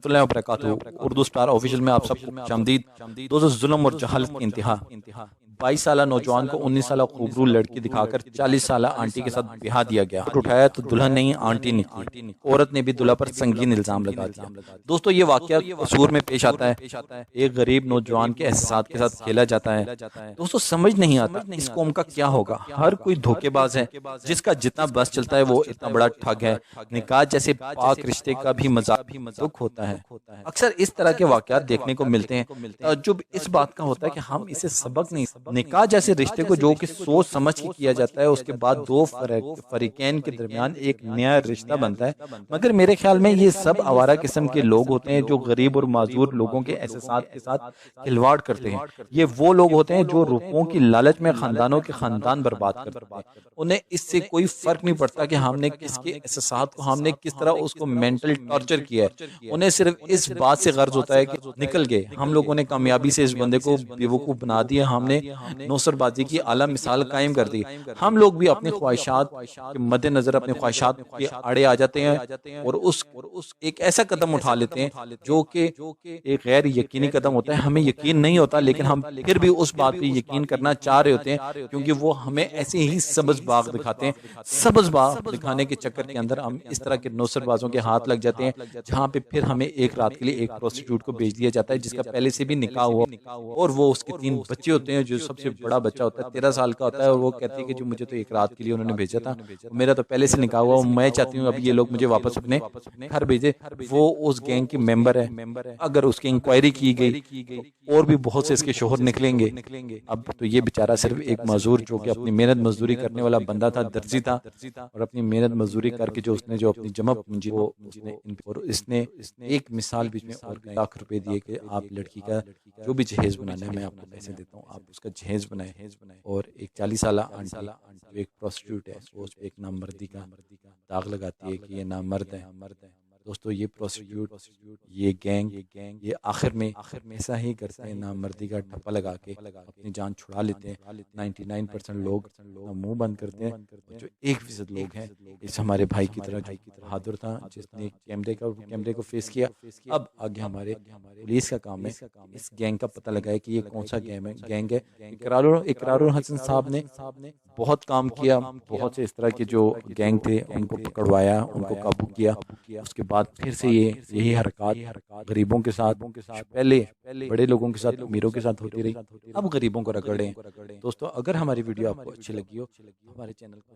اللہ وبرکاتہ Urdu star official میں آپ سب کو خوشامدید۔ دوستو، ظلم اور جہالت کی انتہا۔ 22 سالہ نوجوان کو 19 سالہ خوبرو لڑکی دکھا کر 40 سالہ آنٹی کے ساتھ بیاہ دیا گیا۔ اٹھایا تو دلہن نہیں آنٹی نکلی۔ عورت نے بھی دلہا پر سنگین الزام لگا دیا۔ دوستو، یہ واقعہ قصور میں پیش آتا ہے۔ ایک غریب نوجوان کے احساسات کے ساتھ کھیلا جاتا ہے۔ دوستو، سمجھ نہیں آتا اس قوم کا کیا ہوگا۔ ہر کوئی دھوکے باز ہے، جس کا جتنا بس چلتا ہے وہ اتنا بڑا ٹھگ ہے۔ نکاح جیسے پاک رشتے کا بھی مذاق دکھ ہوتا ہے۔ اکثر اس طرح کے واقعات دیکھنے کو ملتے ہیں۔ تعجب اس بات کا ہوتا ہے کہ ہم اسے سبق نہیں۔ نکاح جیسے رشتے کو جو کہ سوچ سمجھ کے کیا جاتا ہے، اس کے بعد دو فریقین کے درمیان ایک نیا رشتہ بنتا ہے، مگر میرے خیال میں یہ سب آوارہ قسم کے لوگ ہوتے ہیں جو غریب اور معذور لوگوں کے احساسات کے ساتھ کھلواڑ کرتے ہیں۔ یہ وہ لوگ ہوتے ہیں جو روپوں کی لالچ میں خاندانوں کے خاندان برباد کرتے ہیں۔ انہیں اس سے کوئی فرق نہیں پڑتا کہ ہم نے کس کے احساسات کو، ہم نے کس طرح اس کو مینٹل ٹارچر کیا ہے۔ انہیں صرف اس بات سے غرض ہوتا ہے کہ نکل گئے، ہم لوگوں نے کامیابی سے اس بندے کو بیوقوف بنا دیا، ہم نے نوسر بازی کی اعلیٰ مثال قائم کر دی۔ ہم لوگ بھی اپنی خواہشات کے مد نظر اپنی خواہشات کے آڑے آ جاتے ہیں اور اس ایک ایسا قدم اٹھا لیتے ہیں جو کہ ایک غیر یقینی قدم ہوتا ہے۔ ہمیں یقین نہیں ہوتا، لیکن ہم پھر بھی اس بات پہ یقین کرنا چاہ رہے ہوتے ہیں، کیونکہ وہ ہمیں ایسے ہی سبز باغ دکھاتے ہیں۔ سبز باغ دکھانے کے چکر کے اندر ہم اس طرح کے نوسر بازوں کے ہاتھ لگ جاتے ہیں، جہاں پہ پھر ہمیں ایک رات کے لیے ایک پروسٹیٹیوٹ کو بھیج دیا جاتا ہے، جس کا پہلے سے بھی نکاح ہوا، اور وہ اس کے 3 بچے ہوتے ہیں۔ جو سب سے بڑا بچہ ہوتا ہے 13 سال کا ہوتا ہے، اور وہ کہتی ہے کہ جو مجھے تو ایک رات کے لیے انہوں نے بھیجا تھا، میرا تو پہلے سے نکاح ہوا، میں چاہتی ہوں اب یہ لوگ مجھے واپس اپنے گھر بھیجے۔ وہ اس گینگ کی ممبر ہے۔ اگر اس کی انکوائری کی گئی تو اور بھی بہت سے اس کے شوہر نکلیں گے۔ اب تو یہ بیچارہ صرف ایک معذور جو کہ اپنی محنت مزدوری کرنے والا بندہ تھا، درزی تھا، اور اپنی محنت مزدوری کر کے جو اپنی جمع پونجی وہ اس نے ایک مثال بیچ میں اور لاکھ روپے دیے کہ آپ لڑکی کا جو بھی جہیز بنانا ہے میں آپ کو پیسے دیتا ہوں، آپ اس کا جہیز بنائیں۔ اور ایک 40 سالہ آنٹی جو ایک پروسٹیٹیوٹ ہے، وہ اس پہ ایک نامردی کا داغ لگاتی ہے کہ یہ نامرد ہے۔ دوستو، یہ پروسٹیٹیوٹ، یہ گینگ، یہ آخر میں ایسا ہی کرتے ہیں، نامردی کا ٹھپا لگا کے اپنی جان چھڑا لیتے ہیں۔ 99% لوگ منہ بند کرتے ہیں، جو 1% لوگ ہیں، اس ہمارے بھائی کی طرح جو بہادر تھا، جس نے کیمرے کو فیس کیا۔ اب آگے ہمارے پولیس کا کام ہے اس گینگ کا پتہ لگائے کہ یہ کون سا گینگ ہے۔ اقرار الحسن صاحب نے بہت کام کیا، بہت سے اس طرح کے جو گینگ تھے ان کو پکڑوایا، ان کو قابو کیا۔ اس کے بعد پھر سے یہی حرکات غریبوں کے ساتھ، پہلے بڑے لوگوں کے ساتھ، امیروں کے ساتھ ہوتی رہی، اب غریبوں کو رگڑیں۔ دوستو، اگر ہماری ویڈیو آپ کو اچھی لگی ہو، ہمارے چینل کو